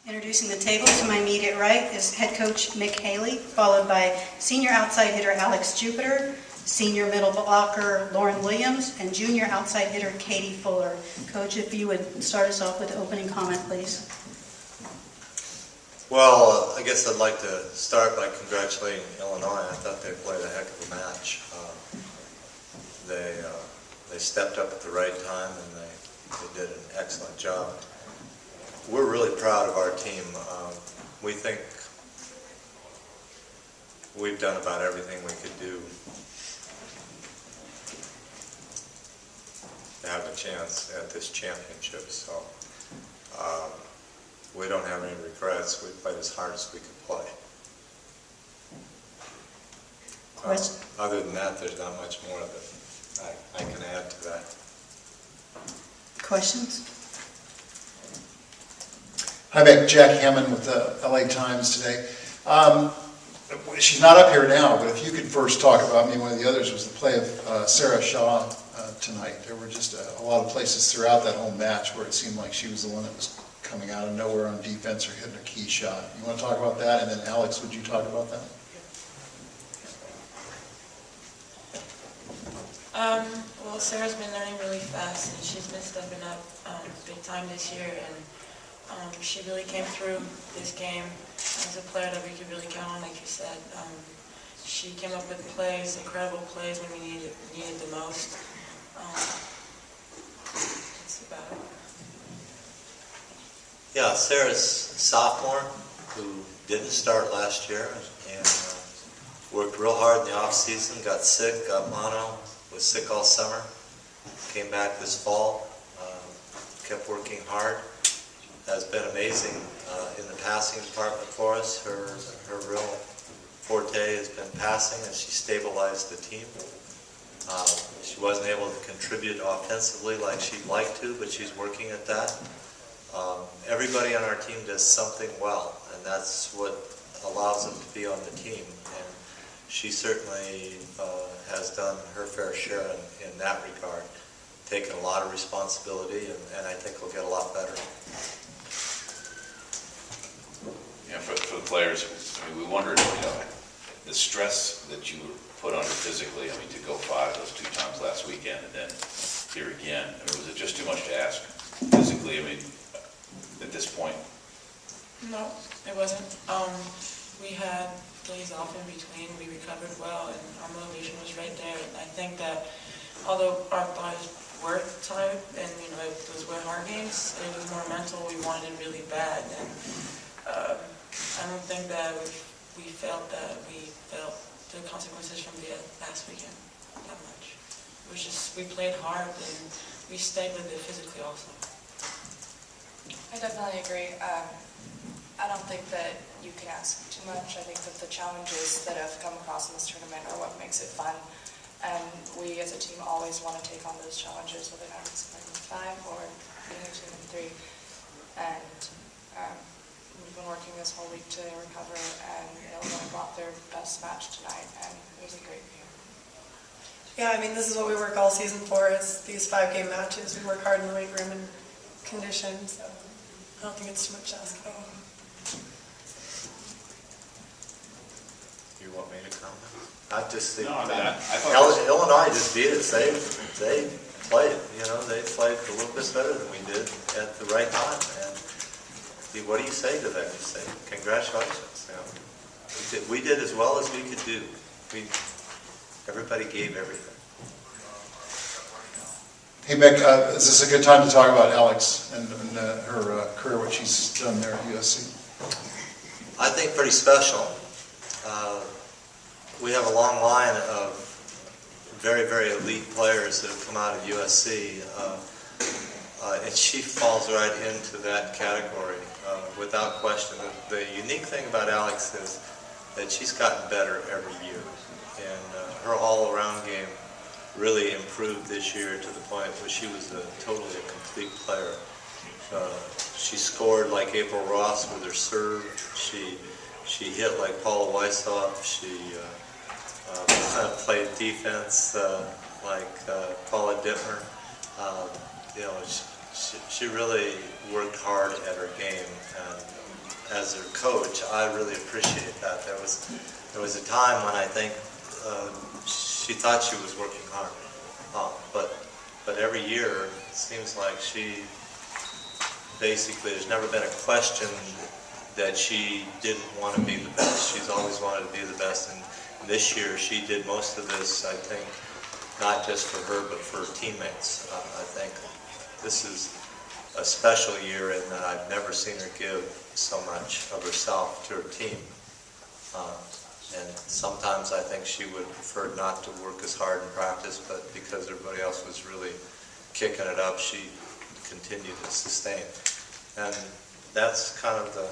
Introducing the table, to my immediate right is head coach Mick Haley, followed by senior outside hitter Alex Jupiter, senior middle blocker Lauren Williams, and junior outside hitter Katie Fuller. Coach, if you would start us off with the opening comment, please. Well, I guess I'd like to start by congratulating Illinois. I thought they played a heck of a match. They stepped up at the right time and they did an excellent job. We're really proud of our team. We think we've done about everything we could do to have a chance at this championship. So we don't have any regrets. We played as hard as we could play. Other than that, there's not much more that I can add to that. Questions? Hi, Mick. Jack Hammond with the LA Times today. She's not up here now, but if you could first talk about, one of the others was the play of Sarah Shaw tonight. There were just a lot of places throughout that whole match where it seemed like she was the one that was coming out of nowhere on defense or hitting a key shot. You want to talk about that? And then Alex, would you talk about that? Well, Sarah's been learning really fast, and she's been stepping up big time this year, and she really came through this game as a player that we could really count on, like you said. She came up with plays, incredible plays when we needed the most. That's about it. Yeah, Sarah's a sophomore who didn't start last year and worked real hard in the off season, got sick, got mono, was sick all summer, came back this fall, kept working hard, has been amazing in the passing department for us. Her real forte has been passing, and she stabilized the team. She wasn't able to contribute offensively like she'd like to, but she's working at that. Everybody on our team does something well, and that's what allows them to be on the team. And she certainly has done her fair share in that regard, taken a lot of responsibility, and I think we'll get a lot better. Yeah, for the players, we wondered, the stress that you were put under physically, to go 5 those 2 times last weekend and then here again, was it just too much to ask physically, at this point? No, it wasn't. We had days off in between. We recovered well, and our motivation was right there. And I think that although our bodies were tired, and those were hard games, it was more mental. We wanted it really bad, and I don't think that we felt the consequences from the last weekend that much. It was just, we played hard, and we stayed with it physically also. I definitely agree. I don't think that you can ask too much. I think that the challenges that have come across in this tournament are what makes it fun. And we as a team always want to take on those challenges, whether or not it's winning 5 or being 2 and 3. And we've been working this whole week to recover, and Illinois brought their best match tonight, and it was a great game. Yeah, this is what we work all season for, is these 5-game matches. We work hard in the weight room and conditions, so I don't think it's too much to ask at all. You want me to comment? I just think No, I thought Illinois just beat us. They played, they played a little bit better than we did at the right time. And what do you say to that? You say, congratulations. We did as well as we could do. Everybody gave everything. Hey, Mick, is this a good time to talk about Alex and her career, what she's done there at USC? I think pretty special. We have a long line of very, very elite players that have come out of USC, and she falls right into that category without question. The unique thing about Alex is that she's gotten better every year, and her all-around game really improved this year to the point where she was totally a complete player. She scored like April Ross with her serve. She hit like Paula Weishoff. She played defense like Paula Dittmer. She really worked hard at her game, and as their coach, I really appreciate that. There was a time when I think she thought she was working hard, but every year it seems like she basically, there's never been a question that she didn't want to be the best. She's always wanted to be the best, and this year she did most of this, I think, not just for her, but for her teammates. I think this is a special year in that I've never seen her give so much of herself to her team. And sometimes I think she would prefer not to work as hard in practice, but because everybody else was really kicking it up, she continued to sustain. And that's kind of the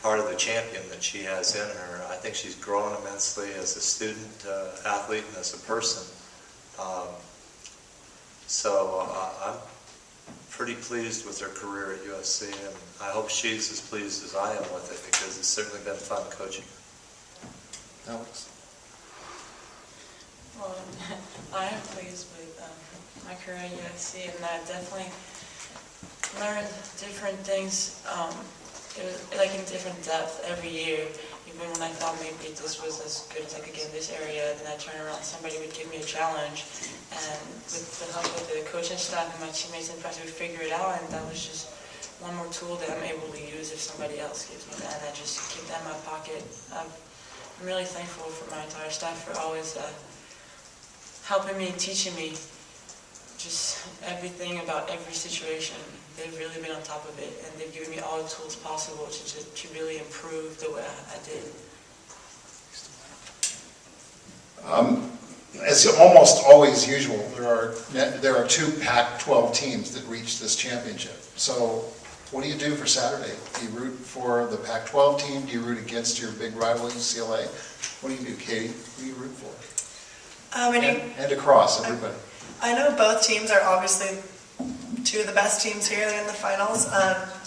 part of the champion that she has in her. I think she's grown immensely as a student athlete and as a person. So I'm pretty pleased with her career at USC, and I hope she's as pleased as I am with it, because it's certainly been fun coaching. Alex? Well, I am pleased with my career at USC, and I definitely learned different things, it was like in different depth every year. Even when I thought maybe this was as good as I could get in this area, then I turn around, somebody would give me a challenge, and with the help of the coaching staff and my teammates in practice, we figure it out, and that was just one more tool that I'm able to use if somebody else gives me that, and I just keep that in my pocket. I'm really thankful for my entire staff for always helping me and teaching me just everything about every situation. They've really been on top of it, and they've given me all the tools possible to really improve the way I did. As almost always usual, there are two Pac-12 teams that reach this championship. So what do you do for Saturday? Do you root for the Pac-12 team? Do you root against your big rival, UCLA? What do you do, Katie? Who do you root for? And across, everybody. I know both teams are obviously two of the best teams here in the finals.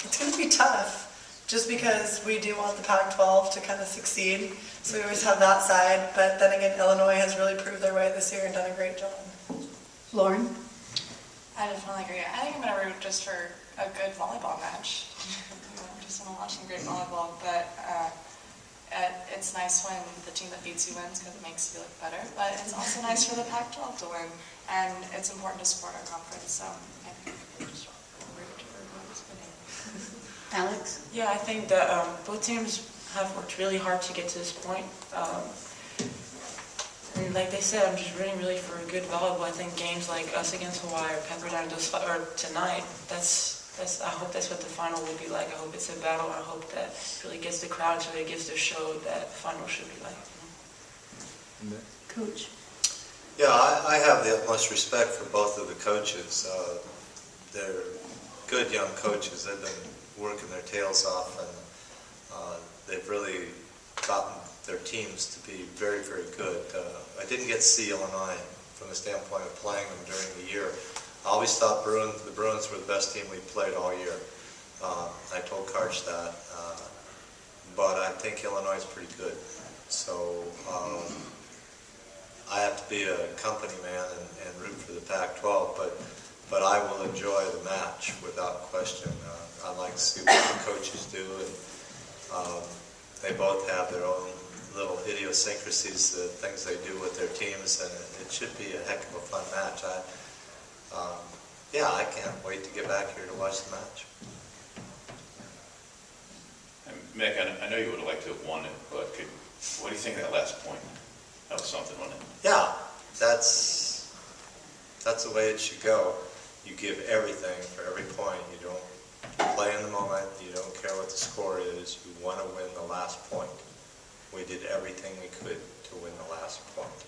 It's going to be tough, just because we do want the Pac-12 to kind of succeed. So we always have that side. But then again, Illinois has really proved their way this year and done a great job. Lauren? I definitely agree. I think I'm going to root just for a good volleyball match. Just want to watch some great volleyball. But it's nice when the team that beats you wins, because it makes you look better. But it's also nice for the Pac-12 to win. And it's important to support our conference. So I think we just root for whoever's winning. Alex? Yeah, I think that both teams have worked really hard to get to this point. And like they said, I'm just rooting really for a good volleyball. I think games like us against Hawaii or Pepperdine or tonight, I hope that's what the final will be like. I hope it's a battle. I hope that it really gets the crowd, so it gives the show that the final should be like. Coach? Yeah, I have the utmost respect for both of the coaches. They're good young coaches. They've been working their tails off, and they've really gotten their teams to be very, very good. I didn't get to see Illinois from the standpoint of playing them during the year. I always thought the Bruins were the best team we played all year. I told Karch that, but I think Illinois is pretty good. So I have to be a company man and root for the Pac-12, but I will enjoy the match without question. I like to see what the coaches do, and they both have their own little idiosyncrasies, the things they do with their teams, and it should be a heck of a fun match. Yeah, I can't wait to get back here to watch the match. And Mick, I know you would have liked to have won it, but what do you think of that last point? That was something, wasn't it? Yeah, that's the way it should go. You give everything for every point. You don't play in the moment. You don't care what the score is. You want to win the last point. We did everything we could to win the last point.